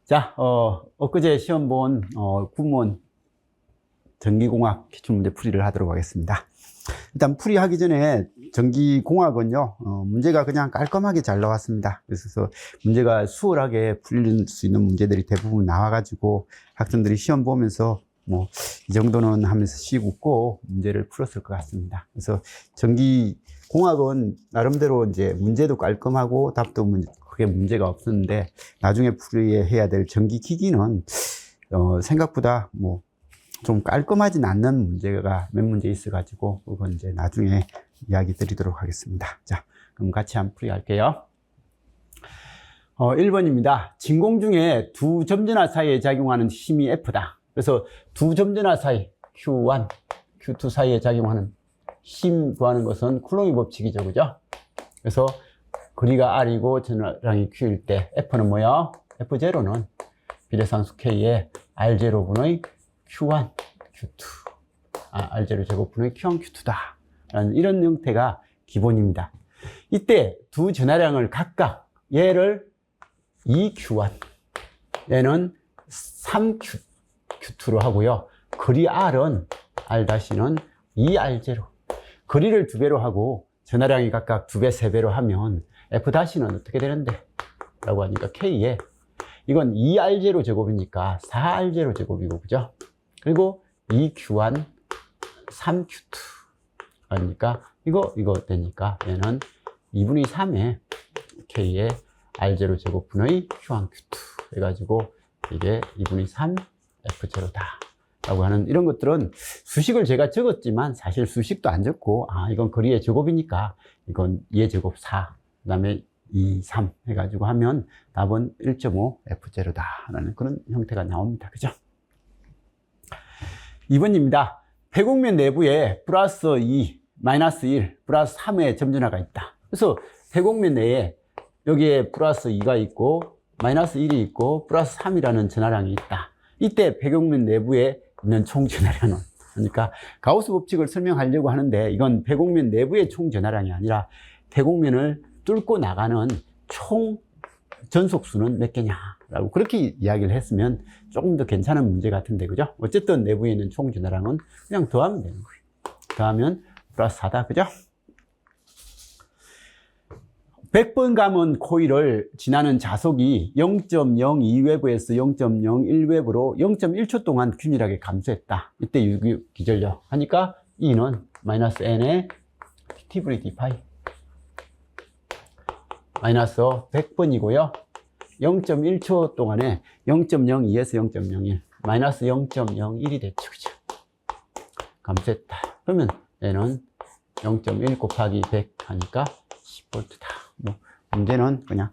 자, 엊그제 시험 본 구몬 전기공학 기출문제 풀이를 하도록 하겠습니다. 일단 풀이하기 전에 전기공학은요, 문제가 그냥 깔끔하게 잘 나왔습니다. 그래서 문제가 수월하게 풀릴 수 있는 문제들이 대부분 나와가지고 학생들이 시험 보면서 뭐 이 정도는 하면서 씩 웃고 문제를 풀었을 것 같습니다. 그래서 전기공학은 나름대로 이제 문제도 깔끔하고 답도 크게 문제가 없었는데, 나중에 풀이해야 될 전기기기는 생각보다 뭐 좀 깔끔하진 않는 문제가 몇 문제 있어가지고 그건 이제 나중에 이야기 드리도록 하겠습니다. 자, 그럼 같이 한번 풀이할게요. 1번입니다. 진공 중에 두 점전화 사이에 작용하는 힘이 F다. 그래서 두 점전화 사이 Q1, Q2 사이에 작용하는 힘 구하는 것은 쿨롱의 법칙이죠, 그죠? 그래서 거리가 R이고 전화량이 Q일 때 F는 뭐야? F0는 비례상수 K에 R0분의 Q1, Q2, R0 제곱분의 Q1, Q2다. 라는 이런 형태가 기본입니다. 이때 두 전하량을 각각 얘를 2Q1, 얘는 3Q2로 하고요. 거리 R은 R-는 2R0. 거리를 2배로 하고 전하량이 각각 2배, 3배로 하면 F-는 어떻게 되는데? 라고 하니까 K에 이건 2R0 제곱이니까 4R0 제곱이고, 그죠? 그리고 2Q1, 3Q2. 그러니까 이거 되니까 얘는 2분의 3에 K에 R0 제곱분의 Q1, Q2 해가지고 이게 2분의 3 F0다. 라고 하는 이런 것들은 수식을 제가 적었지만 사실 수식도 안 적고, 이건 거리의 제곱이니까 이건 2의 제곱 4, 그 다음에 2, 3 해가지고 하면 답은 1.5 F0다. 라는 그런 형태가 나옵니다. 그죠? 2번입니다. 배곡면 내부에 플러스 2, 마이너스 1, 플러스 3의 점전화가 있다. 그래서 배곡면 내에 여기에 플러스 2가 있고 마이너스 1이 있고 플러스 3이라는 전하량이 있다. 이때 배곡면 내부에 있는 총 전하량은, 그러니까 가우스 법칙을 설명하려고 하는데 이건 배곡면 내부의 총 전하량이 아니라 배곡면을 뚫고 나가는 총 전속수는 몇 개냐라고 그렇게 이야기를 했으면 조금 더 괜찮은 문제 같은데, 그죠? 어쨌든 내부에 있는 총 전하량은 그냥 더하면 되는 거예요. 더하면 플러스 4다, 그죠? 100번 감은 코일을 지나는 자속이 0.02웨브에서 0.01웨브로 0.1초 동안 균일하게 감소했다. 이때 유기전력 하니까 E는 마이너스 N의 T분의 D파이 마이너스 100번이고요. 0.1초 동안에 0.02에서 0.01 마이너스 0.01이 됐죠, 그죠? 감소했다. 그러면 얘는 0.1 곱하기 100 하니까 10V다. 뭐 문제는 그냥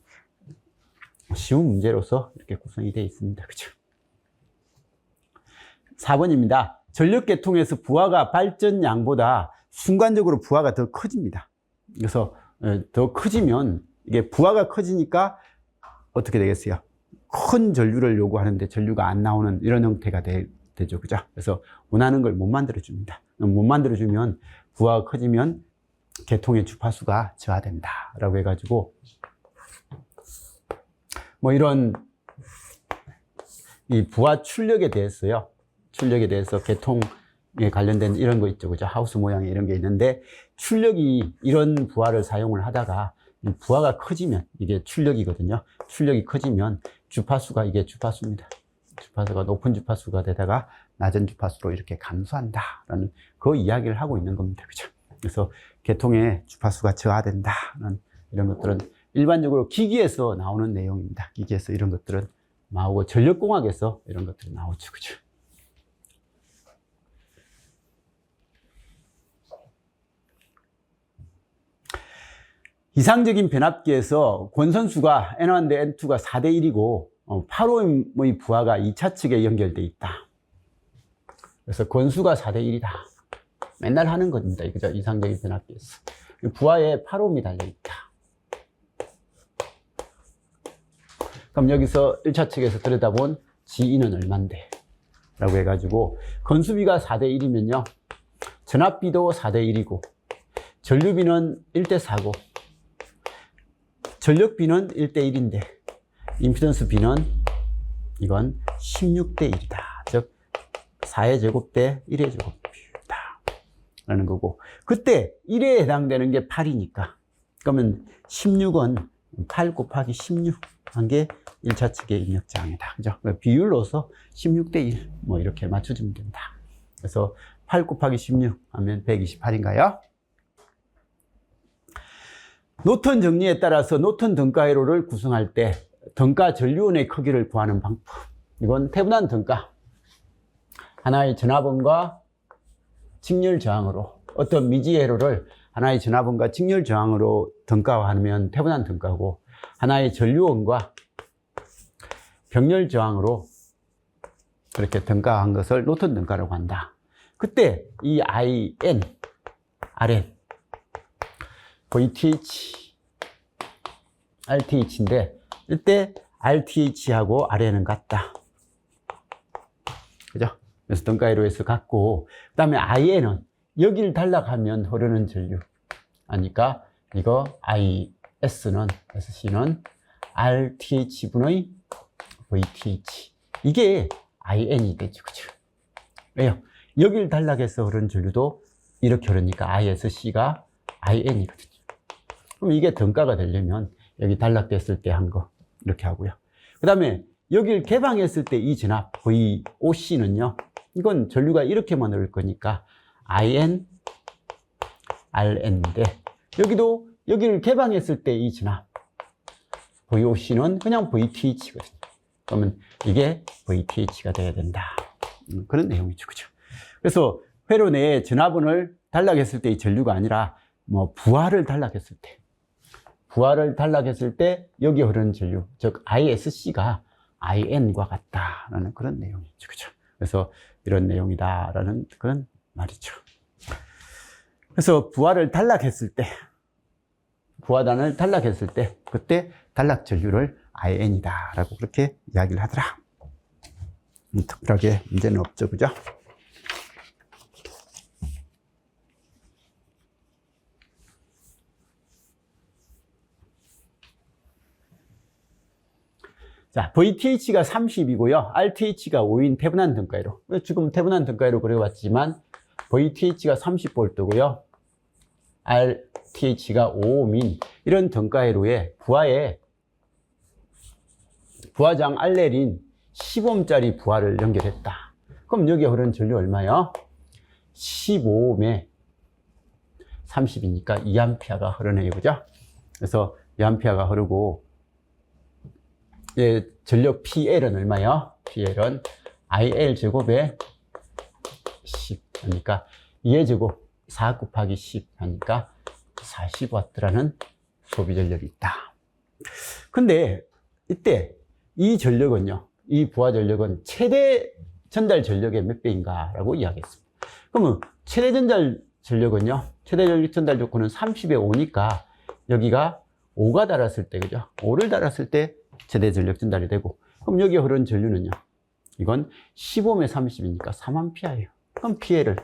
쉬운 문제로서 이렇게 구성이 되어 있습니다. 그죠? 4번입니다. 전력계통에서 부하가 발전량보다 순간적으로 부하가 더 커집니다. 그래서 더 커지면 이게 부하가 커지니까 어떻게 되겠어요? 큰 전류를 요구하는데 전류가 안 나오는 이런 형태가 되죠. 그죠? 그래서 원하는 걸 못 만들어줍니다. 못 만들어주면 부하가 커지면 계통의 주파수가 저하된다. 라고 해가지고, 뭐 이런 이 부하 출력에 대해서요. 출력에 대해서 계통에 관련된 이런 거 있죠. 그죠? 하우스 모양의 이런 게 있는데, 출력이 이런 부하를 사용을 하다가 부하가 커지면 이게 출력이거든요. 출력이 커지면 주파수가 이게 주파수입니다. 주파수가 높은 주파수가 되다가 낮은 주파수로 이렇게 감소한다. 라는 그 이야기를 하고 있는 겁니다. 그죠? 그래서 계통의 주파수가 저하된다. 라는 이런 것들은 일반적으로 기기에서 나오는 내용입니다. 기기에서 이런 것들은 나오고 전력공학에서 이런 것들이 나오죠. 그죠? 이상적인 변압기에서 권선수가 N1 대 N2가 4대 1이고 8Ω의 부하가 2차 측에 연결되어 있다. 그래서 권수가 4대 1이다. 맨날 하는 겁니다. 그죠? 이상적인 변압기에서. 부하에 8Ω이 달려있다. 그럼 여기서 1차 측에서 들여다본 G는 얼만데? 라고 해가지고, 건수비가 4대 1이면요. 전압비도 4대 1이고, 전류비는 1대 4고, 전력비는 1대 1인데, 임피던스 비는 이건 16대 1이다. 즉 4의 제곱 대 1의 제곱이다 라는 거고, 그때 1에 해당되는 게 8이니까 그러면 16은 8 곱하기 16 한 게 1차 측의 입력장애다. 그죠? 비율로서 16대 1 뭐 이렇게 맞춰주면 됩니다. 그래서 8 곱하기 16 하면 128인가요? 노턴 정리에 따라서 노턴 등가회로를 구성할 때 등가 전류원의 크기를 구하는 방법. 이건 태분한 등가. 하나의 전압원과 직렬 저항으로, 어떤 미지 회로를 하나의 전압원과 직렬 저항으로 등가화하면 태분한 등가고, 하나의 전류원과 병렬 저항으로 그렇게 등가한 것을 노턴 등가라고 한다. 그때 이 IN, RN, VTH, RTH인데 이때 RTH하고 RN은 같다. 그죠? 그래서 등가회로에서 같고, 그 다음에 IN은 여기를 단락하면 흐르는 전류 하니까 이거 IS는, SC는 RTH분의 VTH. 이게 IN이 되죠. 그죠? 왜요? 여기를 단락해서 흐르는 전류도 이렇게 흐르니까 ISC가 IN이거든요. 그럼 이게 등가가 되려면 여기 단락됐을 때 한 거 이렇게 하고요. 그 다음에 여기를 개방했을 때 이 전압 VOC는요, 이건 전류가 이렇게만 흐를 거니까 IN, RN인데, 여기도 여기를 개방했을 때 이 전압 VOC는 그냥 VTH거든요. 그러면 이게 VTH가 돼야 된다. 그런 내용이죠. 그죠? 그래서 회로 내에 전압원을 단락했을 때 이 전류가 아니라 뭐 부하를 단락했을 때 여기 흐르는 전류, 즉 ISC가 IN과 같다라는 그런 내용이죠. 그죠? 그래서 이런 내용이다라는 그런 말이죠. 그래서 부하단을 단락했을 때 그때 단락 전류를 IN이다라고 그렇게 이야기를 하더라. 특별하게 문제는 없죠. 그죠? 자, VTH가 30이고요. RTH가 5인 태분한 등가회로. 지금 태분한 등가회로 그려봤지만 VTH가 30V고요. RTH가 5옴인 이런 등가회로에 부하장 알렐인 10옴짜리 부하를 연결했다. 그럼 여기 흐르는 전류 얼마요? 15옴에 30이니까 2A가 흐르네요. 그죠? 그래서 2A가 흐르고, 예, 전력 PL은 얼마요? PL은 IL 제곱에 10 하니까 2의 제곱 4 곱하기 10 하니까 40W라는 소비 전력이 있다. 근데 이때 이 전력은요, 이 부하 전력은 최대 전달 전력의 몇 배인가 라고 이야기했습니다. 그러면 최대 전달 전력은요, 최대 전달 조건은 30에 5니까 여기가 5가 달았을 때, 그죠? 5를 달았을 때 최대 전력 전달이 되고, 그럼 여기 흐르는 전류는요, 이건 15에 30이니까 3A예요. 그럼 PL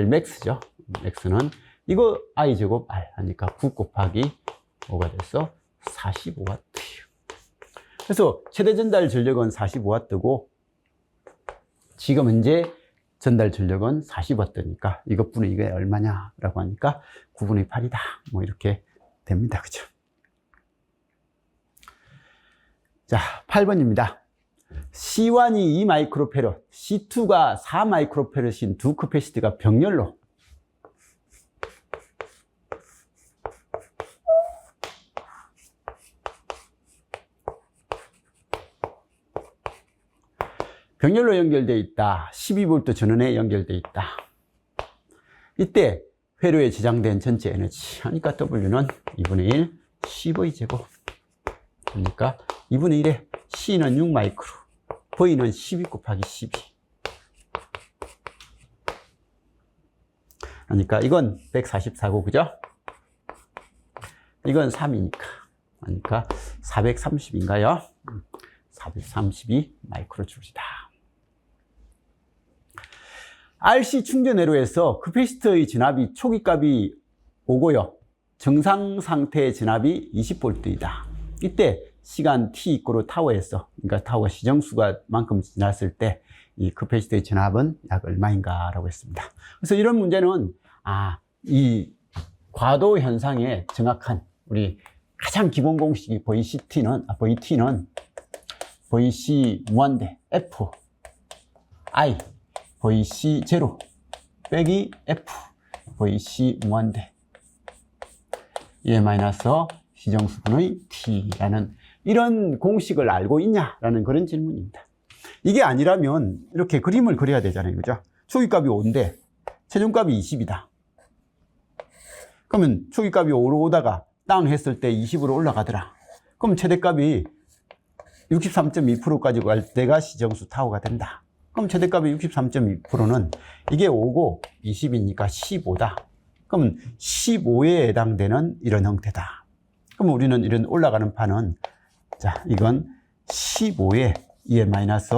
max죠. max는 이거 I 제곱 R 하니까 9 곱하기 5가 돼서 45W예요. 그래서 최대 전달 전력은 45W고 지금 현재 전달 전력은 40W니까 이것분의 이게 얼마냐라고 하니까 9분의 8이다. 뭐 이렇게 됩니다. 그죠? 자, 8번입니다. C1이 2마이크로페럿, C2가 4마이크로페럿인 두 커패시티가 병렬로 연결되어 있다. 12V 전원에 연결되어 있다. 이때 회로에 저장된 전체 에너지 하니까 W는 2분의 1 CV 제곱 그러니까 2분의 1에 C는 6마이크로, V는 12 곱하기 12 그러니까 이건 144고, 그죠? 이건 3이니까 그러니까 430인가요? 432 마이크로줄이다. RC 충전 회로에서 커패시터의 진압이 초기값이 5고요. 정상 상태의 진압이 20V이다. 이때 시간 t 이꼬르 타워에서, 그러니까 타워 시정수가 만큼 지났을 때 이 커패시티의 전압은 약 얼마인가라고 했습니다. 그래서 이런 문제는 이 과도 현상의 정확한 우리 가장 기본 공식이 VC는 VC 무한대 F I VC 제로 빼기 F VC 무한대 E 마이너스 시정수분의 T라는 이런 공식을 알고 있냐라는 그런 질문입니다. 이게 아니라면 이렇게 그림을 그려야 되잖아요. 그죠? 초기값이 5인데 최종값이 20이다. 그러면 초기값이 5로 오다가 땅 했을 때 20으로 올라가더라. 그럼 최대값이 63.2%까지 갈 때가 시정수 타워가 된다. 그럼 최대값이 63.2%는 이게 5고 20이니까 15다. 그러면 15에 해당되는 이런 형태다. 그럼 우리는 이런 올라가는 판은 자, 이건 15에 2의 마이너스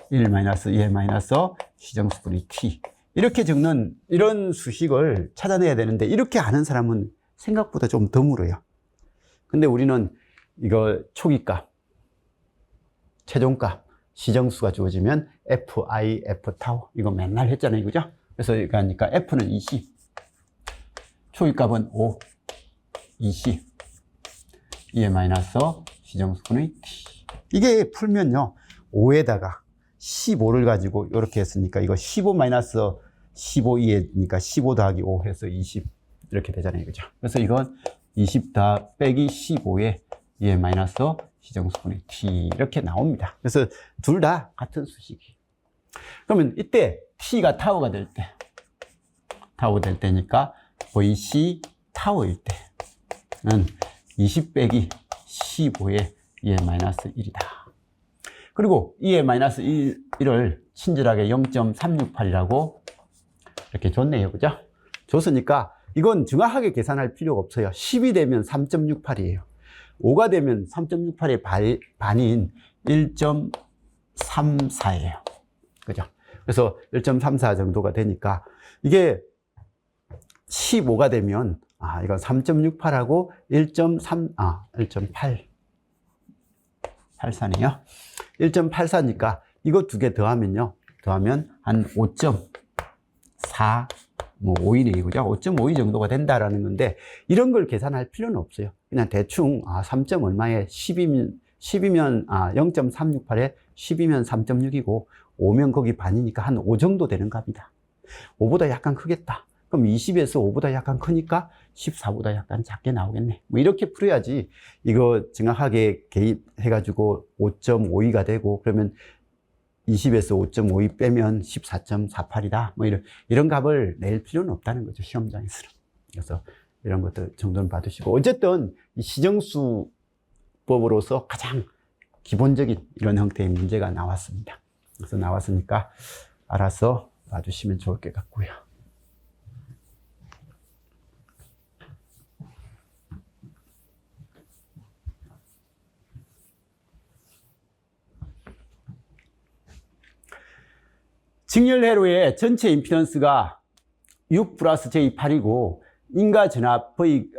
1 마이너스 2의 마이너스 시정수분의 t 이렇게 적는 이런 수식을 찾아내야 되는데 이렇게 아는 사람은 생각보다 좀 드물어요. 근데 우리는 이거 초기값, 최종값, 시정수가 주어지면 fi, f 타워 이거 맨날 했잖아요. 그죠? 그래서 그러니까 f는 20, 초기값은 5, 20, 2의 마이너스 시정수분의 t. 이게 풀면요, 5에다가 15를 가지고 이렇게 했으니까 이거 15 마이너스 15 2에니까 15 더하기 5 해서 20 이렇게 되잖아요. 그죠? 그래서 이건 20 다 빼기 15에 2의 마이너스 시정수분의 t 이렇게 나옵니다. 그래서 둘 다 같은 수식이. 그러면 이때 t가 타워가 될 때, 타워 될 때니까 VC 타워일 때는 20 빼기 15에 2의 마이너스 1이다. 그리고 2의 마이너스 1을 친절하게 0.368이라고 이렇게 줬네요. 그죠? 줬으니까 이건 정확하게 계산할 필요가 없어요. 10이 되면 3.68이에요. 5가 되면 3.68의 반인 1.34예요. 그죠? 그래서 1.34 정도가 되니까 이게 15가 되면 이건 3.68하고 1.8 84네요. 1.84니까 이거 두 개 더하면요. 더하면 한 5.4 5이네요. 그죠? 5.52 정도가 된다라는 건데 이런 걸 계산할 필요는 없어요. 그냥 대충 3. 얼마에 10이면 0.368에 10이면 3.6이고 5면 거기 반이니까 한 5 정도 되는 값이다. 5보다 약간 크겠다. 그럼 20에서 5보다 약간 크니까 14보다 약간 작게 나오겠네. 뭐 이렇게 풀어야지 이거 정확하게 개입해가지고 5.52가 되고 그러면 20에서 5.52 빼면 14.48이다. 뭐 이런 값을 낼 필요는 없다는 거죠. 시험장에서는. 그래서 이런 것들 정도는 봐두시고. 어쨌든 이 시정수법으로서 가장 기본적인 이런 형태의 문제가 나왔습니다. 그래서 나왔으니까 알아서 봐주시면 좋을 것 같고요. 직렬회로의 전체 임피던스가 6 플러스 J8이고 인가 전압이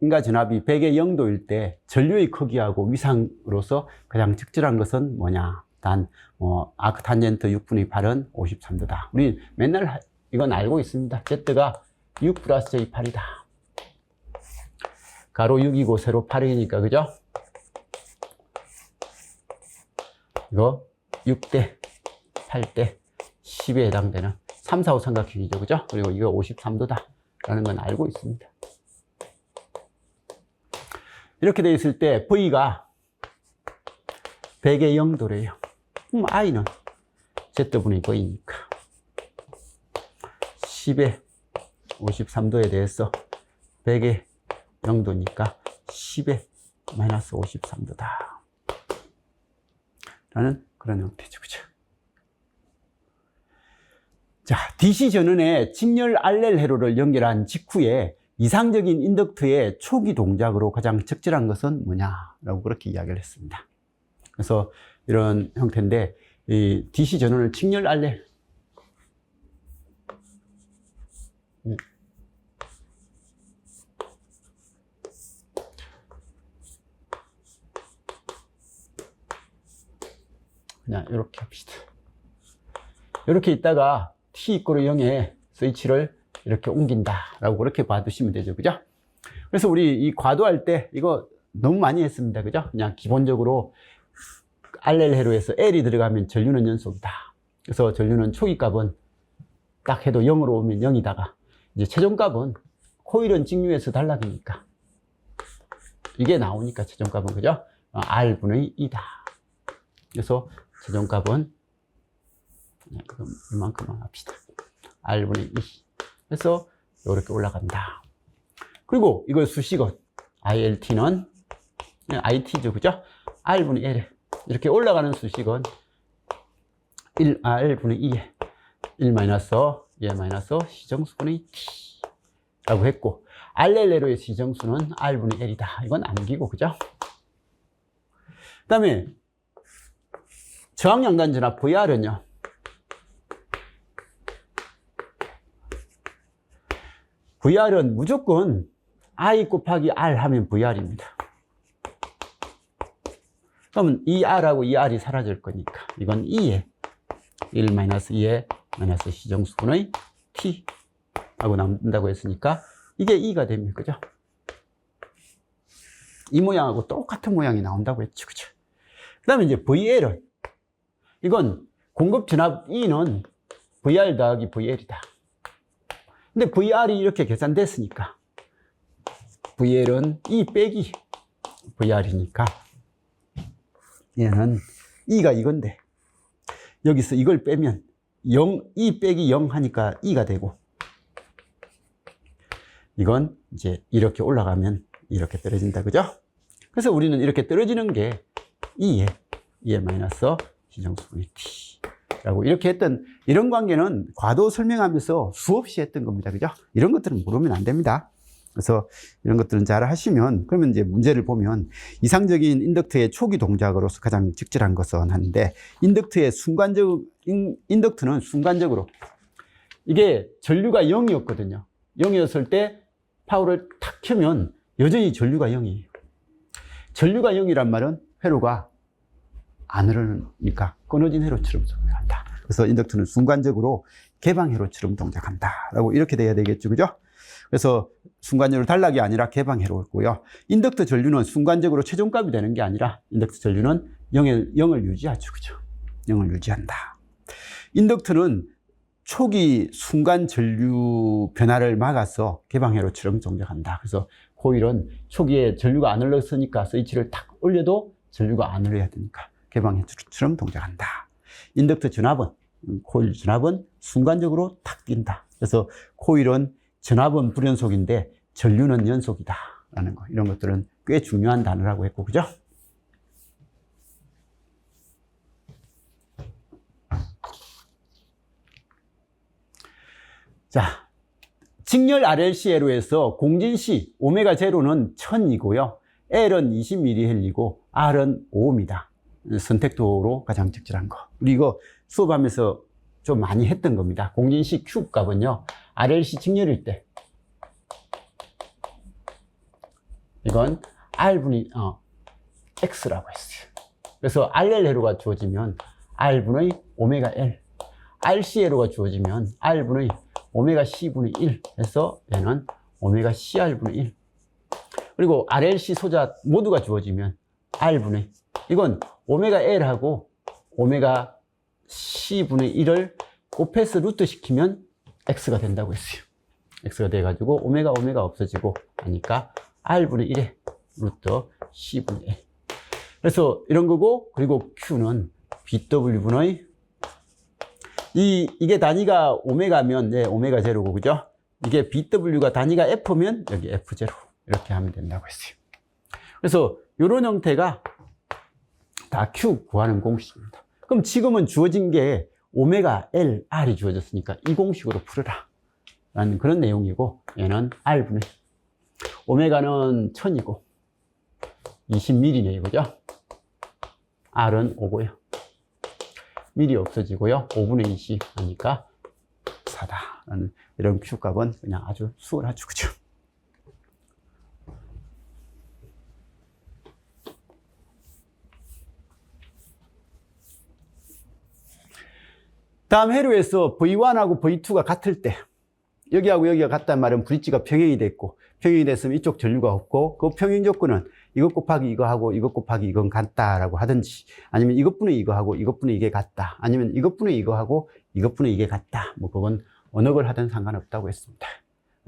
100의 0도일 때 전류의 크기하고 위상으로서 가장 적절한 것은 뭐냐? 아크 탄젠트 6분의 8은 53도다. 우리 맨날 이건 알고 있습니다. Z가 6 플러스 J8이다. 가로 6이고 세로 8이니까 그죠? 이거 6대 8대 10에 해당되는 3, 4, 5 삼각형이죠. 그죠? 그리고 이거 53도다. 라는 건 알고 있습니다. 이렇게 되어 있을 때 V가 100의 0도래요. 그럼 I는 Z분의 V니까 10의 53도에 대해서 100의 0도니까 10의 마이너스 53도다. 라는 그런 형태죠. 그죠? 자, DC 전원에 직렬 RL 회로를 연결한 직후에 이상적인 인덕트의 초기 동작으로 가장 적절한 것은 뭐냐라고 그렇게 이야기를 했습니다. 그래서 이런 형태인데, 이 DC 전원을 직렬 RL 그냥 이렇게 합시다. 이렇게 있다가 t 이꼬르 0에 스위치를 이렇게 옮긴다라고 그렇게 봐두시면 되죠. 그죠? 그래서 우리 이 과도할 때 이거 너무 많이 했습니다. 그죠? 그냥 기본적으로 RL 회로에서 L이 들어가면 전류는 연속이다. 그래서 전류는 초기 값은 딱 해도 0으로 오면 0이다가 이제 최종 값은 코일은 직류에서 단락이니까 이게 나오니까 최종 값은 그죠? R분의 2다. 그래서 최종 값은 이만큼만 합시다. R분의 2. 그래서 이렇게 올라간다. 그리고 이걸 수식은 ILT는 IT죠. 그죠? R분의 L. 이렇게 올라가는 수식은 1R분의 2에 1 마이너스 시정수분의 T 라고 했고, RLL의 시정수는 R분의 L이다. 이건 암기고, 그죠? 그 다음에 저항양단 전압 VR은요, VR은 무조건 I 곱하기 R 하면 VR입니다. 그러면 이 R하고 이 R이 사라질 거니까 이건 2에 1-2에 마이너스 시정수분의 T 하고 남는다고 했으니까 이게 2가 됩니다. 그죠? 이 모양하고 똑같은 모양이 나온다고 했죠. 그죠? 그 다음에 이제 VL은 이건 공급 전압 E는 VR 더하기 VL이다. 근데 VR이 이렇게 계산됐으니까 VL은 E 빼기 VR이니까 얘는 E가 이건데 여기서 이걸 빼면 0, E 빼기 0 하니까 E가 되고, 이건 이제 이렇게 올라가면 이렇게 떨어진다. 그죠? 그래서 우리는 이렇게 떨어지는 게 E에 마이너스 시정수분의 T 라고 이렇게 했던 이런 관계는 과도 설명하면서 수없이 했던 겁니다. 그죠? 이런 것들은 모르면 안 됩니다. 그래서 이런 것들은 잘 하시면, 그러면 이제 문제를 보면 이상적인 인덕트의 초기 동작으로서 가장 적절한 것은 하는데, 인덕트는 순간적으로 이게 전류가 0이었거든요. 0이었을 때 파워를 탁 켜면 여전히 전류가 0이에요. 전류가 0이란 말은 회로가 안 흐르니까 끊어진 회로처럼 동작한다. 그래서 인덕트는 순간적으로 개방 회로처럼 동작한다 라고 이렇게 돼야 되겠죠. 그죠? 그래서 순간적으로 단락이 아니라 개방 회로고요. 인덕터 전류는 순간적으로 최종값이 되는 게 아니라 인덕터 전류는 0을 유지하죠. 그죠? 0을 유지한다. 인덕터는 초기 순간 전류 변화를 막아서 개방 회로처럼 동작한다. 그래서 코일은 초기에 전류가 안 흘렀으니까 스위치를 탁 올려도 전류가 안 흘러야 되니까 개방 회로처럼 동작한다. 인덕터 전압은, 코일 전압은 순간적으로 탁 뛴다. 그래서 코일은 전압은 불연속인데 전류는 연속이다 라는 거, 이런 것들은 꽤 중요한 단어라고 했고, 그죠? 자, 직렬 RLCL로에서 공진시 오메가 제로는 1000이고요 L은 20mH이고 R은 5입니다. 선택도로 가장 적절한 거. 우리 이거 수업하면서 좀 많이 했던 겁니다. 공진시 Q 값은요, RLC 직렬일 때 이건 R분의 X라고 했어요. 그래서 RL 회로가 주어지면 R분의 오메가 L, RC 회로가 주어지면 R분의 오메가 C분의 1 해서 얘는 오메가 CR분의 1. 그리고 RLC 소자 모두가 주어지면 R분의, 이건 오메가 L하고 오메가 C분의 1을 곱해서 루트 시키면 X가 된다고 했어요. X가 돼가지고 오메가 없어지고 하니까 R분의 1에 루트 C분의 1. 그래서 이런 거고, 그리고 Q는 BW분의, 이게 단위가 오메가면 네, 오메가 제로고, 그죠? 이게 BW가 단위가 F면 여기 F0 이렇게 하면 된다고 했어요. 그래서 이런 형태가 다 Q 구하는 공식입니다. 그럼 지금은 주어진 게 오메가 L, R이 주어졌으니까 이 공식으로 풀어라 라는 그런 내용이고, 얘는 R분의 오메가는 1000이고 20ml네요. 그죠? R은 5고요. 밀이 없어지고요. 5분의 20 하니까 4다 라는 이런 Q 값은 그냥 아주 수월하죠. 그죠? 다음 회로에서 V1하고 V2가 같을 때, 여기하고 여기가 같단 말은 브릿지가 평행이 됐고, 평행이 됐으면 이쪽 전류가 없고, 그 평행 조건은 이것 곱하기 이거하고 이것 곱하기 이건 같다라고 하든지, 아니면 이것분의 이거하고 이것분의 이게 같다, 아니면 이것분의 이거하고 이것분의 이게 같다. 뭐 그건 어느 걸 하든 상관없다고 했습니다.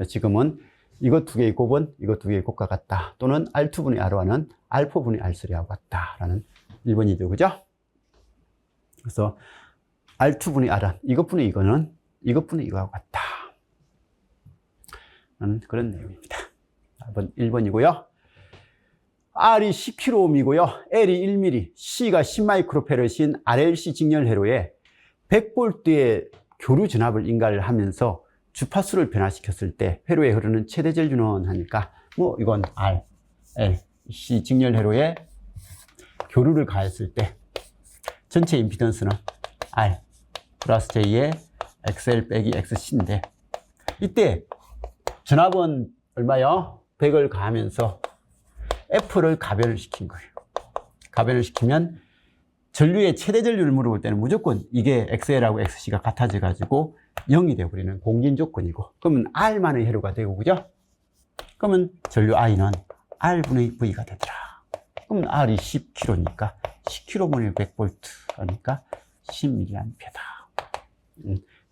지금은 이것 두 개의 곱은 이것 두 개의 곱과 같다, 또는 R2분의 R1은 알파분의 R3하고 같다라는 1번이죠. 그죠? 그래서 R2분의 R은 이것분의 이거는 이것분의 이거하고 같다 라는 그런 내용입니다. 1번이고요. R이 10kΩ이고요. L이 1mm, C가 10마이크로페럿인 RLC 직렬 회로에 100V의 교류 전압을 인가를 하면서 주파수를 변화시켰을 때 회로에 흐르는 최대 전류는 하니까 뭐 이건 R, L, C 직렬 회로에 교류를 가했을 때 전체 임피던스는 R 플러스 J의 XL 빼기 XC인데, 이때 전압은 얼마요? 100을 가하면서 F를 가변을 시킨 거예요. 가변을 시키면 전류의 최대 전류를 물어볼 때는 무조건 이게 XL하고 XC가 같아져 가지고 0이 되어버리는 공진 조건이고, 그러면 R만의 회로가 되고, 그죠? 그러면 전류 I는 R분의 V가 되더라. 그러면 R이 10kg니까 10kg분의 100V 하니까 10mA다.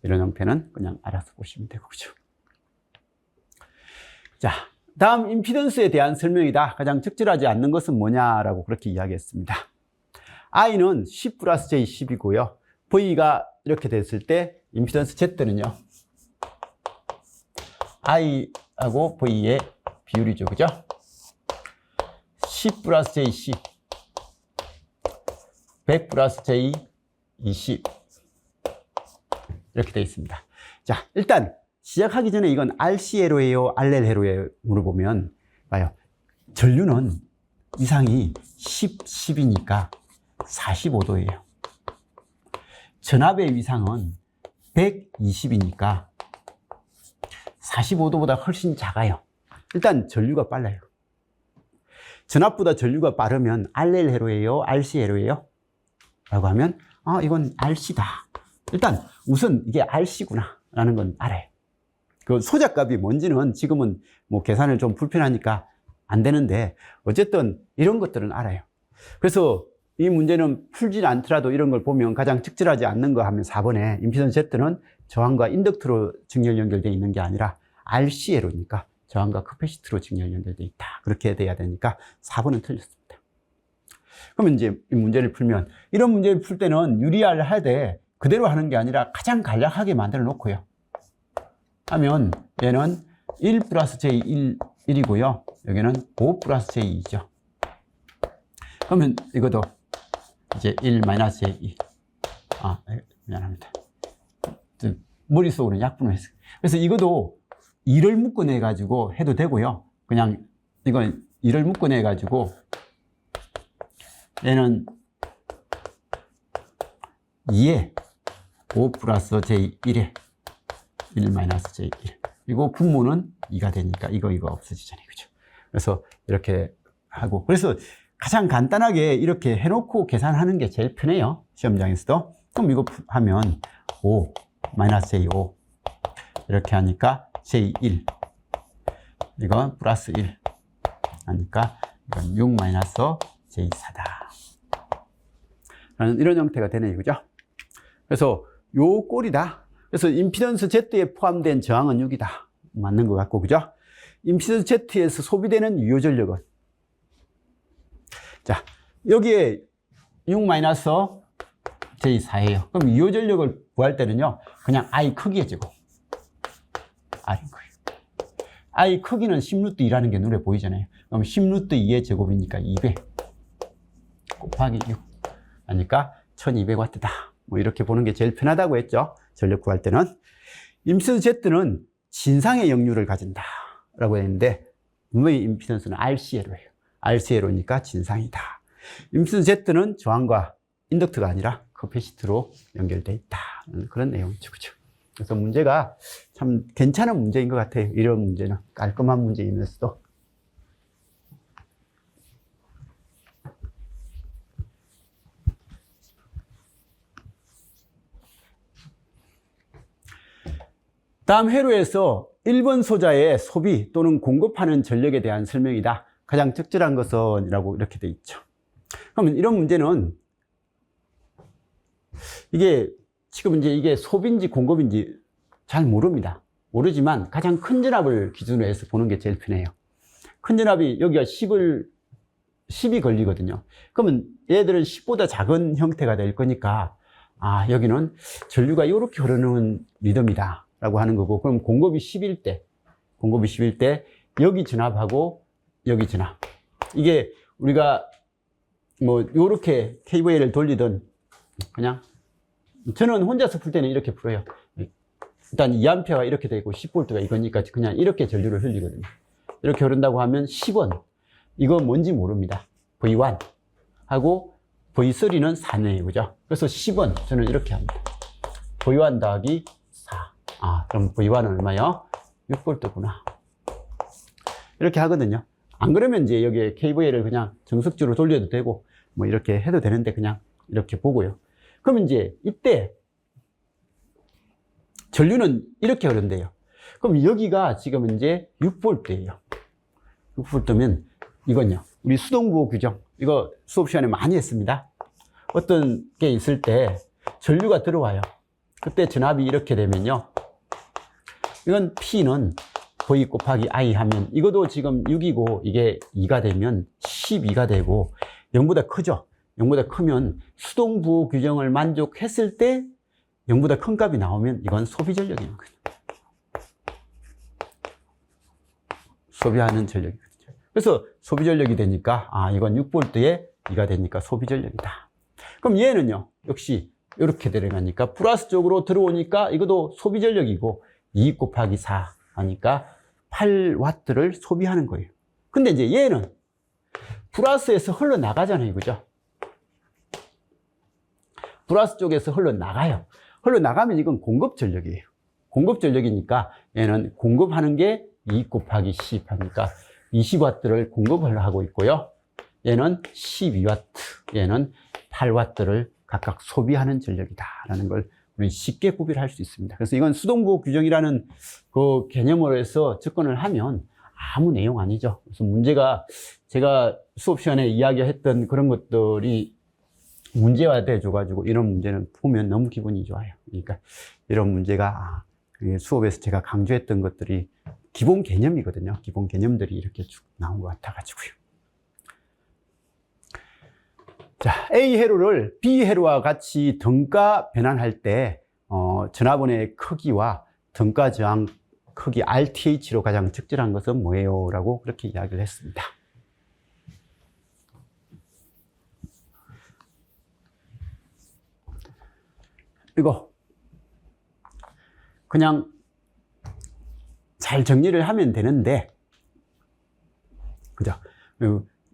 이런 형태는 그냥 알아서 보시면 되고, 그죠? 자, 다음 임피던스에 대한 설명이다. 가장 적절하지 않는 것은 뭐냐라고 그렇게 이야기했습니다. I는 10 플러스 J 10이고요. V가 이렇게 됐을 때 임피던스 Z는요, I하고 V의 비율이죠. 그죠? 10 플러스 J 10, 100 플러스 J 20 이렇게 되어 있습니다. 자, 일단 시작하기 전에 이건 RC 회로예요, RL 회로예요 물어보면 봐요. 전류는 이상이 10, 10이니까 45도예요. 전압의 위상은 120이니까 45도보다 훨씬 작아요. 일단 전류가 빨라요. 전압보다 전류가 빠르면 RL 회로예요, RC 회로예요? 라고 하면 이건 RC다. 일단 우선 이게 RC구나 라는 건 알아요. 그 소자값이 뭔지는 지금은 뭐 계산을 좀 불편하니까 안 되는데, 어쨌든 이런 것들은 알아요. 그래서 이 문제는 풀지 않더라도 이런 걸 보면 가장 적절하지 않는 거 하면 4번에 임피던스 Z는 저항과 인덕트로 직렬 연결되어 있는 게 아니라 RC회로니까 저항과 커패시티로 직렬 연결되어 있다. 그렇게 돼야 되니까 4번은 틀렸습니다. 그러면 이제 이 문제를 풀면, 이런 문제를 풀 때는 유리화를 하되 그대로 하는 게 아니라 가장 간략하게 만들어 놓고요. 하면 얘는 1 플러스 J 1이고요. 여기는 5 플러스 J 2죠. 그러면 이것도 이제 1 마이너스 J 2. 미안합니다. 머릿속으로 약분을 했어요. 그래서 이것도 2를 묶어내가지고 해도 되고요. 그냥 이건 2를 묶어내가지고 얘는 2에 5 플러스 J 1에 1 마이너스 J 1. 이거 분모는 2가 되니까 이거 없어지잖아요. 그죠? 그래서 이렇게 하고, 그래서 가장 간단하게 이렇게 해놓고 계산하는 게 제일 편해요. 시험장에서도. 그럼 이거 하면 5 마이너스 J 5 이렇게 하니까 J 1, 이건 플러스 1 하니까 이건 6 마이너스 J 4다 라는 이런 형태가 되네요. 그죠? 그래서 요 꼴이다. 그래서 임피던스 Z에 포함된 저항은 6이다. 맞는 것 같고, 그죠? 임피던스 Z에서 소비되는 유효 전력은, 자, 여기에 6 마이너스 J4예요. 그럼 유효 전력을 구할 때는요, 그냥 I 크기의 제곱. R인 거예요. I 크기는 10루트 2라는 게 눈에 보이잖아요. 그럼 10루트 2의 제곱이니까 200 곱하기 6 하니까 1200W다. 뭐 이렇게 보는 게 제일 편하다고 했죠. 전력 구할 때는. 임피던스 Z는 진상의 역류를 가진다 라고 했는데, 분명히 임피던스는 RC회로예요. RC회로니까 진상이다. 임피던스 Z는 저항과 인덕트가 아니라 커패시티로 연결되어 있다. 그런 내용이죠. 그죠? 그래서 문제가 참 괜찮은 문제인 것 같아요. 이런 문제는 깔끔한 문제이면서도. 다음 회로에서 1번 소자의 소비 또는 공급하는 전력에 대한 설명이다. 가장 적절한 것은 이라고 이렇게 돼 있죠. 그러면 이런 문제는 이게 지금 이제 이게 소비인지 공급인지 잘 모릅니다. 모르지만 가장 큰 전압을 기준으로 해서 보는 게 제일 편해요. 큰 전압이 여기가 10이 걸리거든요. 그러면 얘들은 10보다 작은 형태가 될 거니까 여기는 전류가 이렇게 흐르는 리듬이다 라고 하는 거고, 그럼 공급이 10일 때 여기 전압하고 여기 전압, 이게 우리가 뭐 요렇게 KVA를 돌리든 그냥 저는 혼자서 풀 때는 이렇게 풀어요. 일단 2A가 이렇게 되고 10V가 이거니까 그냥 이렇게 전류를 흘리거든요. 이렇게 흐른다고 하면 10원, 이거 뭔지 모릅니다. V1 하고 V3는 4네요, 그죠? 그래서 10원 저는 이렇게 합니다. V1 더하기 4. 그럼 V1은 얼마요? 6V구나. 이렇게 하거든요. 안 그러면 이제 여기에 KVA를 그냥 정석주로 돌려도 되고 뭐 이렇게 해도 되는데 그냥 이렇게 보고요. 그러면 이제 이때 전류는 이렇게 흐른대요. 그럼 여기가 지금 이제 6V예요. 6V면 이건요, 우리 수동부호 규정, 이거 수업 시간에 많이 했습니다. 어떤 게 있을 때 전류가 들어와요. 그때 전압이 이렇게 되면요, 이건 P는 V 곱하기 I 하면 이것도 지금 6이고 이게 2가 되면 12가 되고 0보다 크죠. 0보다 크면 수동부호 규정을 만족했을 때 0보다 큰 값이 나오면 이건 소비 전력인 거예요. 소비하는 전력이거든요. 그래서 소비 전력이 되니까 이건 6V에 2가 되니까 소비 전력이다. 그럼 얘는요, 역시 이렇게 들어가니까 플러스 쪽으로 들어오니까 이것도 소비 전력이고 2 곱하기 4 하니까 8W를 소비하는 거예요. 근데 이제 얘는 플러스에서 흘러나가잖아요, 그죠? 플러스 쪽에서 흘러나가요. 흘러나가면 이건 공급 전력이에요. 공급 전력이니까 얘는 공급하는 게 2 곱하기 10 하니까 20W를 공급을 하고 있고요. 얘는 12W, 얘는 8W를 각각 소비하는 전력이다라는 걸 우리 쉽게 구별할 수 있습니다. 그래서 이건 수동부호 규정이라는 그 개념으로 해서 접근을 하면 아무 내용 아니죠. 그래서 문제가 제가 수업 시간에 이야기했던 그런 것들이 문제화돼 줘가지고 이런 문제는 보면 너무 기분이 좋아요. 그러니까 이런 문제가 수업에서 제가 강조했던 것들이 기본 개념이거든요. 기본 개념들이 이렇게 쭉 나온 것 같아가지고요. 자, A 회로를 B 회로와 같이 등가 변환할 때 전화번의 크기와 등가 저항 크기 RTH로 가장 적절한 것은 뭐예요? 라고 그렇게 이야기를 했습니다. 이거 그냥 잘 정리를 하면 되는데, 그죠?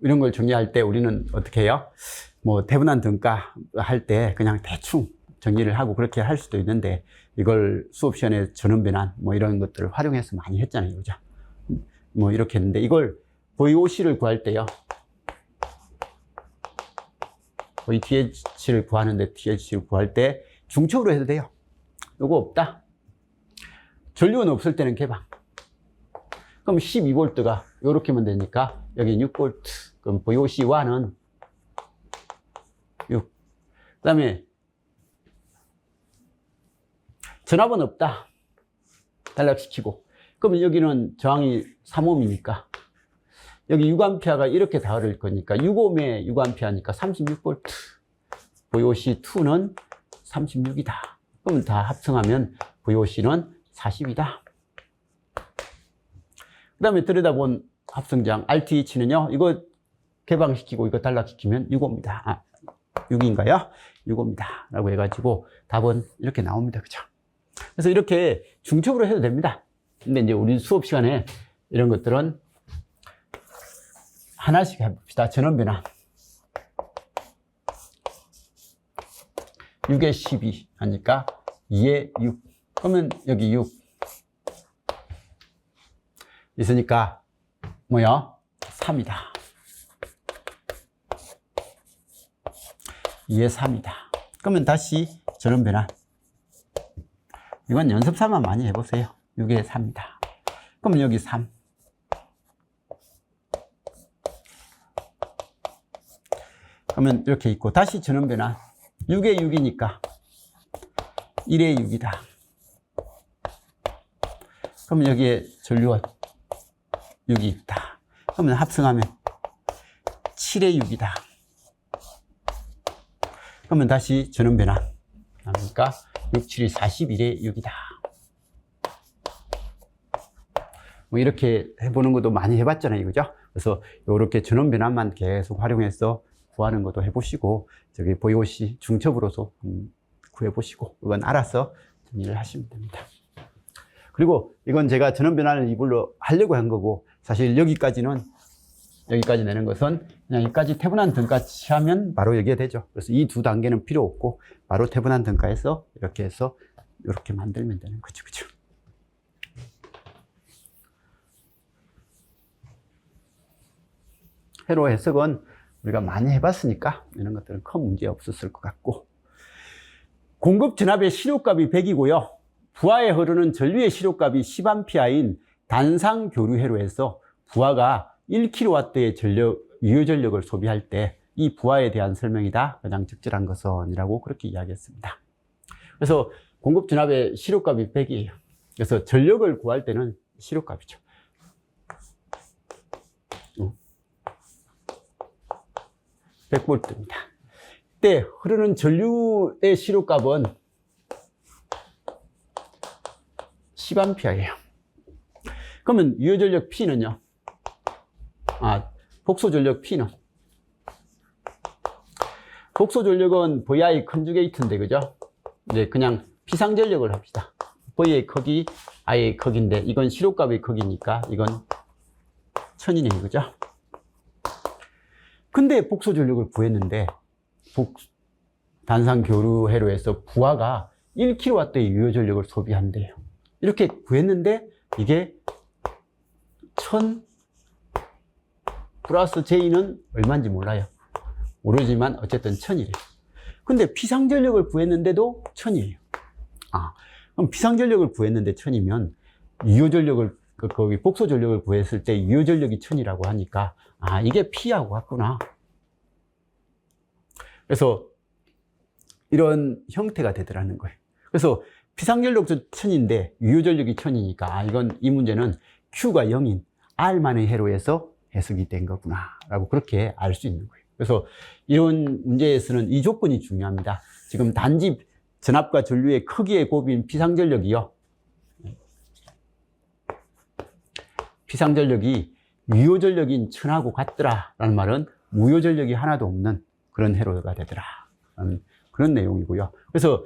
이런 걸 정리할 때 우리는 어떻게 해요? 뭐 대분한 등가 할 때 그냥 대충 정리를 하고 그렇게 할 수도 있는데, 이걸 수업 시간에 전원 변환 뭐 이런 것들을 활용해서 많이 했잖아요, 그죠? 뭐 이렇게 했는데, 이걸 VOC를 구할 때요, VTH를 구하는데 TH를 구할 때 중첩으로 해도 돼요. 요거 없다, 전류는 없을 때는 개방. 그럼 12V가 요렇게면 되니까 여기 6V. 그럼 VOC1은 6. 그 다음에 전압은 없다, 단락시키고. 그러면 여기는 저항이 3ohm이니까 여기 6A가 이렇게 다 흐를 거니까 6ohm에 6A니까 36V. VOC2는 36이다. 그러면 다 합성하면 VOC는 40이다. 그 다음에 들여다본 합성장 RTH는요, 이거 개방시키고 이거 단락시키면 6호입니다. 6인가요? 6호입니다. 라고 해가지고 답은 이렇게 나옵니다. 그죠? 그래서 이렇게 중첩으로 해도 됩니다. 근데 이제 우리 수업 시간에 이런 것들은 하나씩 해봅시다. 전원 변환. 6에 12 하니까 2에 6. 그러면 여기 6 있으니까 뭐요? 3이다. 2에 3이다. 그러면 다시 전원 변환. 이건 연습 삼아 많이 해보세요. 6에 4입니다. 그럼 여기 3. 그러면 이렇게 있고, 다시 전원변화. 6에 6이니까 1에 6이다. 그러면 여기에 전류원 6이 있다. 그러면 합성하면 7에 6이다. 그러면 다시 전원변화. 그러니까 6, 7이 41에 6이다. 뭐 이렇게 해보는 것도 많이 해봤잖아요. 그죠? 그래서 이렇게 전원변화만 계속 활용해서 구하는 것도 해보시고, 저기 VOC 중첩으로서 구해보시고, 이건 알아서 정리를 하시면 됩니다. 그리고 이건 제가 전원변화를 이불로 하려고 한 거고, 사실 여기까지 내는 것은 그냥 여기까지 태분한 등가 취하면 바로 여기에 되죠. 그래서 이 두 단계는 필요 없고, 바로 태분한 등가에서 이렇게 해서 이렇게 만들면 되는 거죠. 그죠? 회로 해석은 우리가 많이 해봤으니까 이런 것들은 큰 문제 없었을 것 같고, 공급 전압의 시료값이 100이고요. 부하에 흐르는 전류의 시료값이 10A인 단상 교류 회로에서 부하가 1kW의 유효 전력을 소비할 때 이 부하에 대한 설명이다. 가장 적절한 것은이라고 그렇게 이야기했습니다. 그래서 공급 전압의 시료값이 100이에요. 그래서 전력을 구할 때는 시료값이죠. 100V입니다. 이때 흐르는 전류의 시료값은 10A예요. 그러면 유효전력 P는요? 복소전력 P는? 복소전력은 VI 컨주게이트인데, 그죠? 이제 그냥 피상전력을 합시다. V의 크기, I의 크기인데, 이건 시료값의 크기니까, 이건 1000이네요. 그죠? 근데 복소전력을 구했는데, 단상 교류 회로에서 부하가 1kW의 유효전력을 소비한대요. 이렇게 구했는데, 이게 1000 플러스 J는 얼마인지 몰라요. 모르지만 어쨌든 1000이래요. 근데 피상전력을 구했는데도 1000이에요. 그럼 피상전력을 구했는데 1000이면 유효전력을, 거기 복소전력을 구했을 때 유효전력이 1000이라고 하니까, 이게 P하고 같구나. 그래서 이런 형태가 되더라는 거예요. 그래서 피상전력도 1000인데 유효전력이 1000이니까, 이건, 이 문제는 Q가 0인 R만의 회로에서 해석이 된 거구나 라고 그렇게 알 수 있는 거예요. 그래서 이런 문제에서는 이 조건이 중요합니다. 지금 단지 전압과 전류의 크기의 곱인 피상전력이요, 피상전력이 유효전력인 1000하고 같더라 라는 말은 무효전력이 하나도 없는 그런 회로가 되더라, 그런 내용이고요. 그래서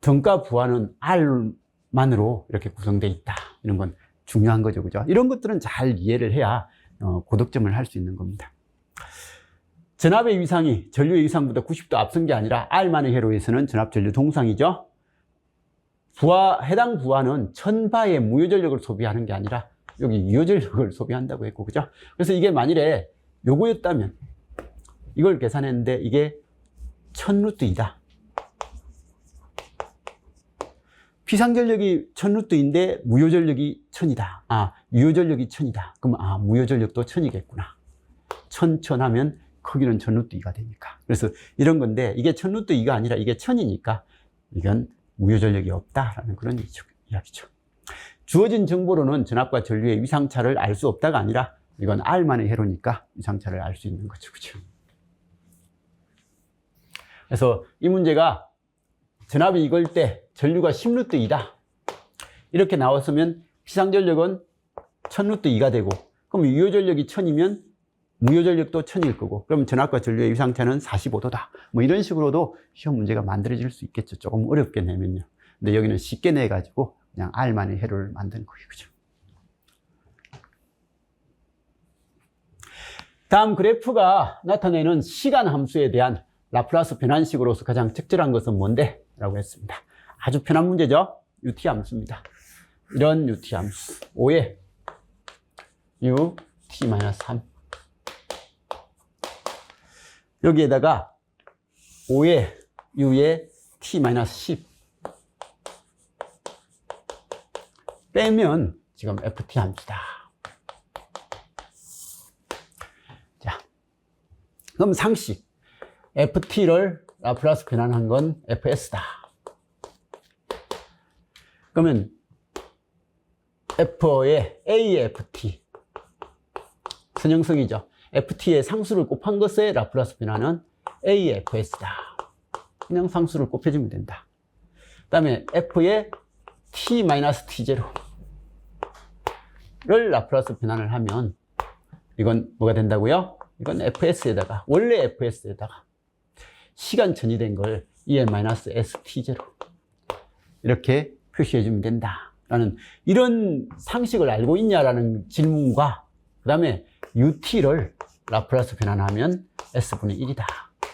정가 부하는 R만으로 이렇게 구성되어 있다, 이런 건 중요한 거죠. 그죠? 이런 것들은 잘 이해를 해야 고득점을 할 수 있는 겁니다. 전압의 위상이 전류의 위상보다 90도 앞선 게 아니라 R만의 회로에서는 전압 전류 동상이죠. 해당 부하는 1000바의 무효전력을 소비하는 게 아니라 여기 유효전력을 소비한다고 했고, 그죠? 그래서 이게 만일에 요거였다면 이걸 계산했는데 이게 1000루트이다. 피상전력이 1000루트인데 무효전력이 1000이다. 유효전력이 1000이다. 그럼 무효전력도 1000이겠구나. 1000 하면 크기는 1000루트2가 되니까. 그래서 이런 건데, 이게 1000루트2가 아니라 이게 1000이니까 이건 무효전력이 없다라는 그런 이야기죠. 주어진 정보로는 전압과 전류의 위상차를 알 수 없다가 아니라 이건 R만의 회로니까 위상차를 알 수 있는 거죠. 그렇죠? 그래서 이 문제가 전압이 이걸 때 전류가 10루트2다 이렇게 나왔으면 피상전력은 1000루트2가 되고, 그럼 유효전력이 1000이면 무효전력도 1000일 거고, 그럼 전압과 전류의 위상차는 45도다. 뭐 이런 식으로도 시험 문제가 만들어질 수 있겠죠. 조금 어렵게 내면요. 근데 여기는 쉽게 내가지고 그냥 R만의 회로를 만든 거예요. 그죠? 다음 그래프가 나타내는 시간 함수에 대한 라플라스 변환식으로서 가장 적절한 것은 뭔데? 라고 했습니다. 아주 편한 문제죠. UT 함수입니다. 이런 UT 함수 5에 UT-3 여기에다가 5에 U에 T-10 빼면 지금 FT 함수다. 자, 그럼 상식. FT를 라플라스 변환한 건 FS다. 그러면 F의 A의 FT. 선형성이죠. FT의 상수를 곱한 것의 라플라스 변화는 A의 FS다. 그냥 상수를 곱해주면 된다. 그 다음에 F의 T-T0를 라플라스 변환을 하면 이건 뭐가 된다고요? 이건 FS에다가, 원래 FS에다가 시간 전이된 걸 EM-ST0 이렇게 표시해주면 된다. 라는 이런 상식을 알고 있냐라는 질문과 그 다음에 UT를 라플라스 변환하면 S분의 1이다.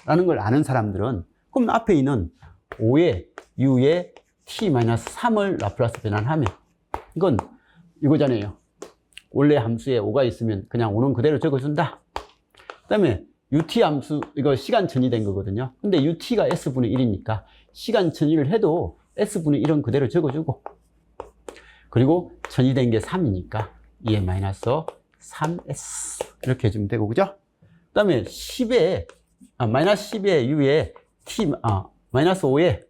라는 걸 아는 사람들은 그럼 앞에 있는 5의 U의 T-3을 라플라스 변환하면 이건 이거잖아요. 원래 함수에 5가 있으면 그냥 5는 그대로 적어준다. 그 다음에 UT 함수, 이거 시간 전이된 거거든요. 근데 UT가 S분의 1이니까 시간 전이를 해도 S분의 1은 그대로 적어주고, 그리고 전이된 게 3이니까 2의 마이너스 3S 이렇게 해주면 되고, 그죠? 그 다음에 마이너스 10의 U의 마이너스 5의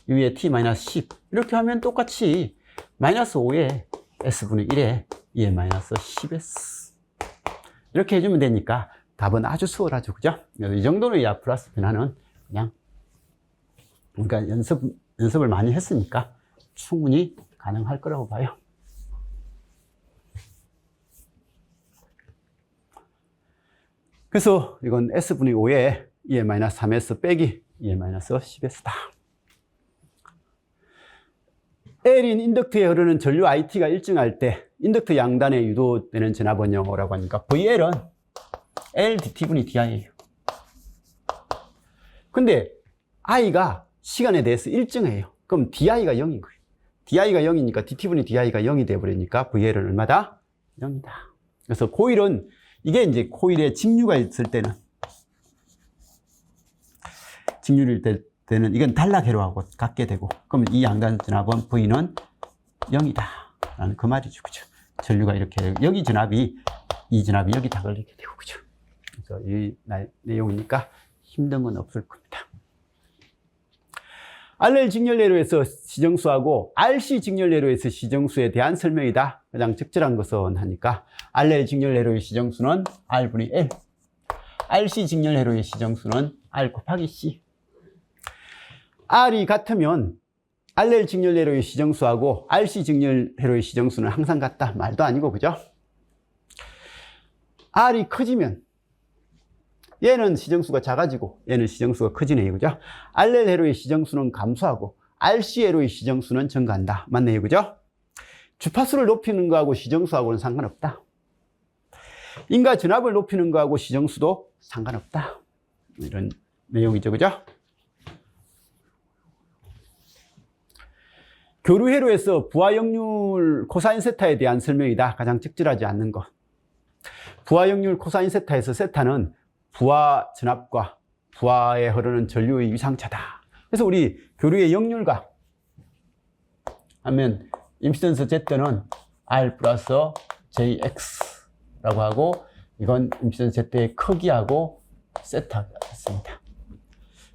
U의 T 마이너스 10 이렇게 하면 똑같이 마이너스 5의 S분의 1의 2의 마이너스 10S 이렇게 해주면 되니까 답은 아주 수월하죠, 그죠? 이 정도는 이 라플라스 변화는 그냥 그러니까 연습을 많이 했으니까 충분히 가능할 거라고 봐요. 그래서 이건 S분의 5에 2의 마이너스 3S 빼기 2의 마이너스 10S다. L인 인덕트에 흐르는 전류 IT가 일정할 때 인덕트 양단에 유도되는 전압은 0라고 하니까 VL은 L dT분의 DI예요. 근데 I가 시간에 대해서 일정해요. 그럼 DI가 0인 거예요. DI가 0이니까 dT분의 DI가 0이 돼버리니까 VL은 얼마다? 0이다. 그래서 코일은 이게 이제 코일에 직류가 있을 때는 직류일 때는 이건 단락회로하고 같게 되고, 그러면 이 양단 전압은 V는 0이다 라는 그 말이죠, 그죠? 전류가 이렇게 되고, 여기 전압이 이 전압이 여기 다 걸리게 되고, 그죠? 그래서 이 내용이니까 힘든 건 없을 겁니다. RL 직렬례로에서 시정수하고 RC 직렬례로에서 시정수에 대한 설명이다. 가장 적절한 것은 하니까 RL 직렬례로의 시정수는 R분의 L, RC 직렬례로의 시정수는 R 곱하기 C. R이 같으면 RL 직렬례로의 시정수하고 RC 직렬례로의 시정수는 항상 같다. 말도 아니고, 그죠? R이 커지면 얘는 시정수가 작아지고 얘는 시정수가 커지네요, 그죠? RL 회로의 시정수는 감소하고 RC 회로의 시정수는 증가한다. 맞네요, 그죠? 주파수를 높이는 거하고 시정수하고는 상관없다. 인가 전압을 높이는 거하고 시정수도 상관없다. 이런 내용이죠, 그죠? 교류회로에서 부하역률 코사인 세타에 대한 설명이다. 가장 적절하지 않는 것. 부하역률 코사인 세타에서 세타는 부하 전압과 부하에 흐르는 전류의 위상차다. 그래서 우리 교류의 역률과 하면 임피던스 Z는 R 플러스 JX라고 하고, 이건 임피던스 Z의 크기하고 세타가 있습니다.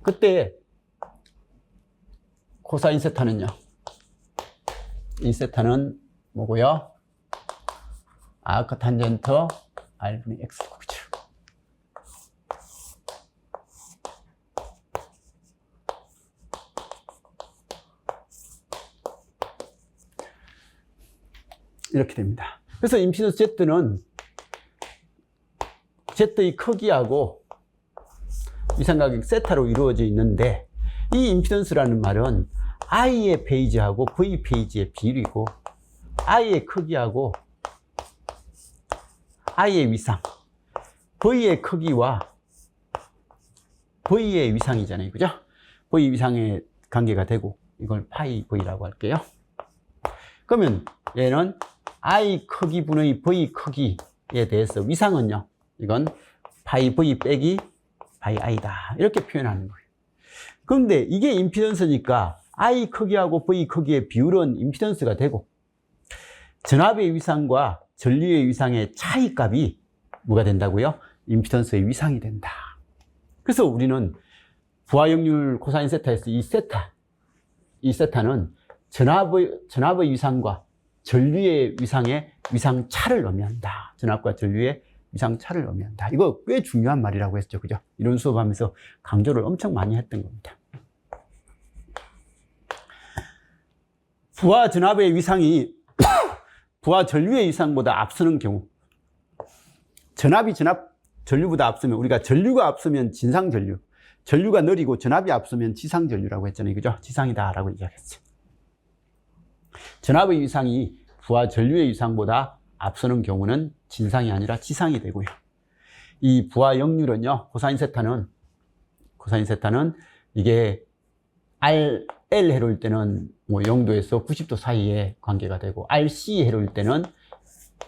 그때 코사인 세타는요, 이 세타는 뭐고요? 아크 탄젠트 R분의 X고, 그죠? 이렇게 됩니다. 그래서 임피던스 Z는 Z의 크기하고 위상가격 세타로 이루어져 있는데, 이 임피던스라는 말은 I의 페이지하고 V 페이지의 비율이고, I의 크기하고 I의 위상, V의 크기와 V의 위상이잖아요, 그죠? V 위상의 관계가 되고, 이걸 파이 V라고 할게요. 그러면 얘는 I 크기분의 V 크기에 대해서 위상은요, 이건 파이 V 빼기 파이 I다. 이렇게 표현하는 거예요. 그런데 이게 임피던스니까 I 크기하고 V 크기의 비율은 임피던스가 되고, 전압의 위상과 전류의 위상의 차이값이 뭐가 된다고요? 임피던스의 위상이 된다. 그래서 우리는 부하역률 코사인 세타에서 이 세타는 전압의 위상과 전류의 위상의 위상차를 의미한다. 전압과 전류의 위상차를 의미한다. 이거 꽤 중요한 말이라고 했죠. 그죠? 이론 수업하면서 강조를 엄청 많이 했던 겁니다. 부하 전압의 위상이 부하 전류의 위상보다 앞서는 경우, 전압이 전류보다 앞서면, 우리가 전류가 앞서면 진상전류, 전류가 느리고 전압이 앞서면 지상전류라고 했잖아요. 그죠? 지상이다라고 이야기했죠. 전압의 위상이 부하 전류의 위상보다 앞서는 경우는 진상이 아니라 지상이 되고요. 이 부하 역률은요, 코사인 세타는 이게 R, L 해로일 때는 뭐 0도에서 90도 사이에 관계가 되고, RC 해로일 때는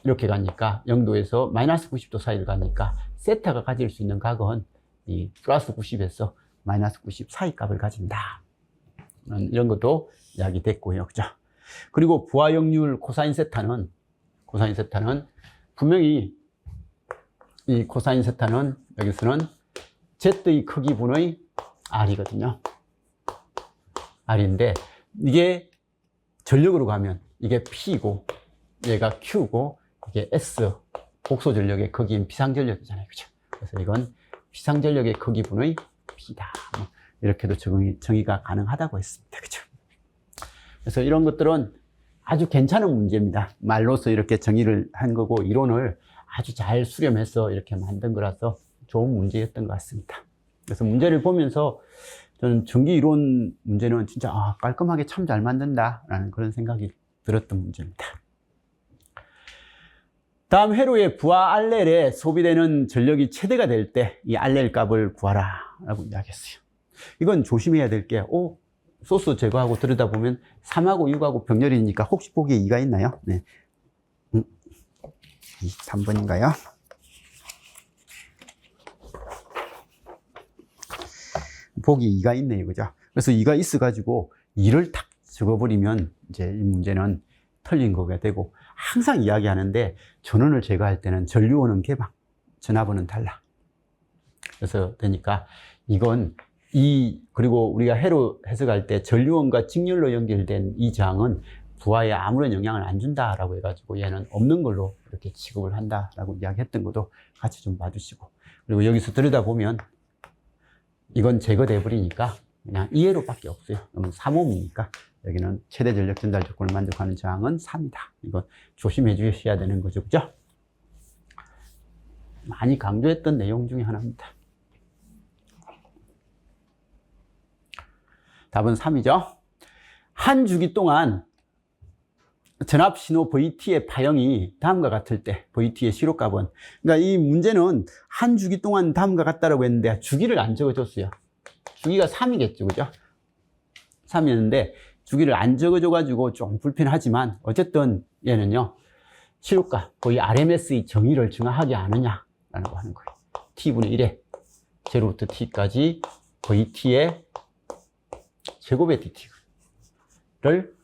이렇게 가니까 0도에서 마이너스 90도 사이를 가니까 세타가 가질 수 있는 각은 이 플러스 90에서 마이너스 90 사이 값을 가진다. 이런 것도 이야기됐고요. 그죠? 그리고 부하 역률 코사인 세타는 분명히 이 코사인 세타는 여기서는 Z의 크기분의 R이거든요. R인데 이게 전력으로 가면 이게 P고 얘가 Q고 이게 S 복소 전력의 크기인 비상전력이잖아요. 그죠? 그래서 이건 비상전력의 크기분의 P다. 이렇게도 정의가 가능하다고 했습니다. 그죠? 그래서 이런 것들은 아주 괜찮은 문제입니다. 말로서 이렇게 정의를 한 거고 이론을 아주 잘 수렴해서 이렇게 만든 거라서 좋은 문제였던 것 같습니다. 그래서 문제를 보면서 저는 전기 이론 문제는 진짜 깔끔하게 참 잘 만든다라는 그런 생각이 들었던 문제입니다. 다음 회로의 부하 RL에 소비되는 전력이 최대가 될 때 이 RL 값을 구하라 라고 이야기했어요. 이건 조심해야 될 게, 소스 제거하고 들여다보면 3하고 6하고 병렬이니까 혹시 보기에 2가 있나요? 네. 3번인가요? 보기 2가 있네요. 그죠? 그래서 2가 있어가지고 2를 탁 적어버리면 이제 이 문제는 틀린 거가 되고, 항상 이야기하는데 전원을 제거할 때는 전류원은 개방, 전압원은 달라. 그래서 되니까 이건 그리고 우리가 해로 해석할 때 전류원과 직렬로 연결된 이 저항은 부하에 아무런 영향을 안 준다라고 해가지고 얘는 없는 걸로 이렇게 취급을 한다라고 이야기했던 것도 같이 좀 봐주시고, 그리고 여기서 들여다보면 이건 제거돼 버리니까 그냥 2회로밖에 없어요. 그러면 3옴이니까 여기는 최대 전력 전달 조건을 만족하는 저항은 3이다. 이거 조심해 주셔야 되는 거죠. 그죠? 많이 강조했던 내용 중에 하나입니다. 답은 3이죠. 한 주기 동안 전압 신호 VT의 파형이 다음과 같을 때, VT의 시로값은, 그러니까 이 문제는 한 주기 동안 다음과 같다라고 했는데 주기를 안 적어줬어요. 주기가 3이겠죠. 그죠? 3이었는데 주기를 안 적어줘가지고 좀 불편하지만 어쨌든 얘는요, 시로값, 거의 RMS의 정의를 증하하지 않느냐라고 하는 거예요. T분의 1에 제로부터 T까지 VT의 제곱의 DT를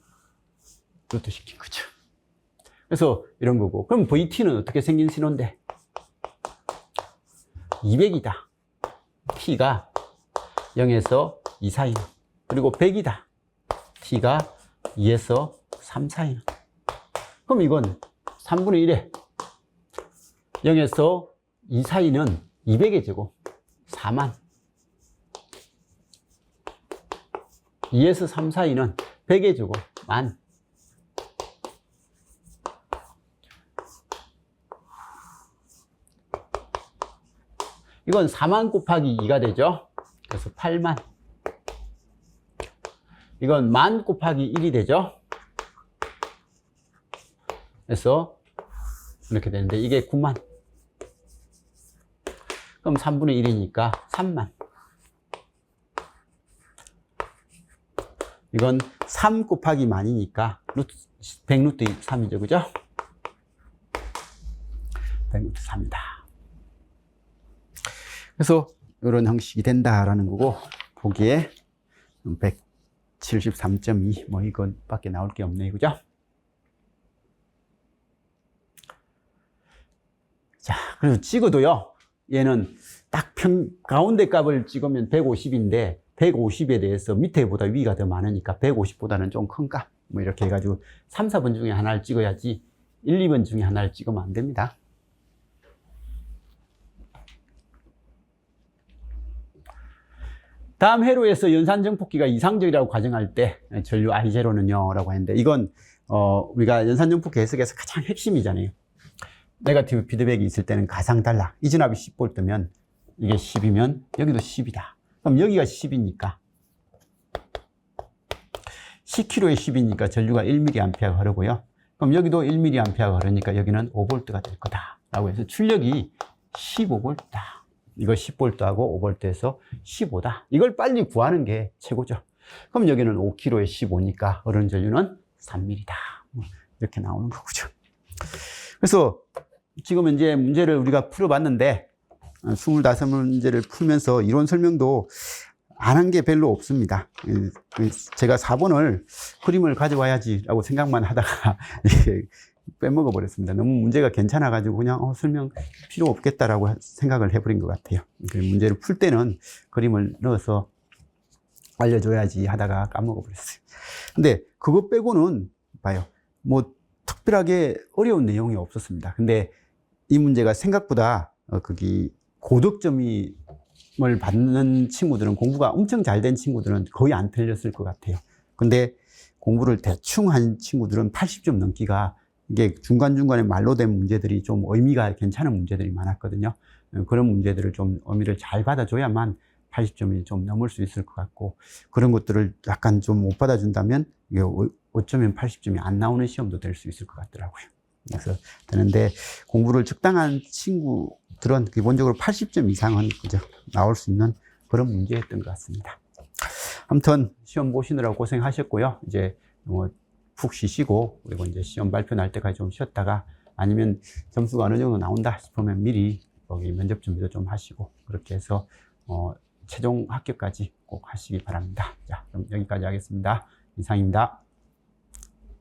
루트시킨 거죠. 그래서 이런 거고, 그럼 VT는 어떻게 생긴 신호인데? 200이다. T가 0에서 2 사이는. 그리고 100이다. T가 2에서 3 사이는. 그럼 이건 3분의 1에 0에서 2 사이는 200의 제곱 4만, 2에서 3 사이는 100의 제곱 만. 이건 4만 곱하기 2가 되죠. 그래서 8만. 이건 만 곱하기 1이 되죠. 그래서 이렇게 되는데 이게 9만. 그럼 3분의 1이니까 3만. 이건 3 곱하기 만이니까 100루트 3이죠. 그죠? 100루트 3이다. 그래서 이런 형식이 된다라는 거고, 보기에 173.2 뭐 이것밖에 나올 게 없네요. 그죠? 그래서 찍어도요, 얘는 딱 가운데 값을 찍으면 150인데, 150에 대해서 밑에보다 위가 더 많으니까 150보다는 좀 큰 값. 뭐 이렇게 해가지고 3, 4번 중에 하나를 찍어야지 1, 2번 중에 하나를 찍으면 안 됩니다. 다음 회로에서 연산정폭기가 이상적이라고 가정할 때 전류 I0는요 라고 했는데, 이건 우리가 연산정폭기 해석에서 가장 핵심이잖아요. 네거티브 피드백이 있을 때는 가상 단락, 이 진압이 10V면 이게 10이면 여기도 10이다. 그럼 여기가 10이니까 10kg에 10이니까 전류가 1mA가 흐르고요. 그럼 여기도 1mA가 흐르니까 여기는 5V가 될 거다 라고 해서 출력이 15V다. 이거 10V하고 5V에서 15다. 이걸 빨리 구하는 게 최고죠. 그럼 여기는 5kg에 15니까 흐르는 전류는 3mm다. 이렇게 나오는 거죠. 그래서 지금 이제 문제를 우리가 풀어봤는데, 25문제를 풀면서 이론 설명도 안 한 게 별로 없습니다. 제가 4번을 그림을 가져와야지 라고 생각만 하다가 빼먹어 버렸습니다. 너무 문제가 괜찮아가지고 그냥 설명 필요 없겠다라고 생각을 해버린 것 같아요. 문제를 풀 때는 그림을 넣어서 알려줘야지 하다가 까먹어 버렸어요. 근데 그것 빼고는 봐요, 뭐 특별하게 어려운 내용이 없었습니다. 근데 이 문제가 생각보다 거기 고득점을 받는 친구들은, 공부가 엄청 잘 된 친구들은 거의 안 틀렸을 것 같아요. 근데 공부를 대충 한 친구들은 80점 넘기가, 이게 중간중간에 말로 된 문제들이 좀 의미가 괜찮은 문제들이 많았거든요. 그런 문제들을 좀 의미를 잘 받아줘야만 80점이 좀 넘을 수 있을 것 같고, 그런 것들을 약간 좀 못 받아준다면 이게 어쩌면 80점이 안 나오는 시험도 될 수 있을 것 같더라고요. 그래서 되는데, 공부를 적당한 친구들은 기본적으로 80점 이상은 그죠 나올 수 있는 그런 문제였던 것 같습니다. 아무튼 시험 보시느라고 고생하셨고요. 이제 뭐 푹 쉬시고, 그리고 이제 시험 발표 날 때까지 좀 쉬었다가, 아니면 점수가 어느 정도 나온다 싶으면 미리 거기 면접 준비도 좀 하시고, 그렇게 해서 최종 합격까지 꼭 하시기 바랍니다. 자, 그럼 여기까지 하겠습니다. 이상입니다.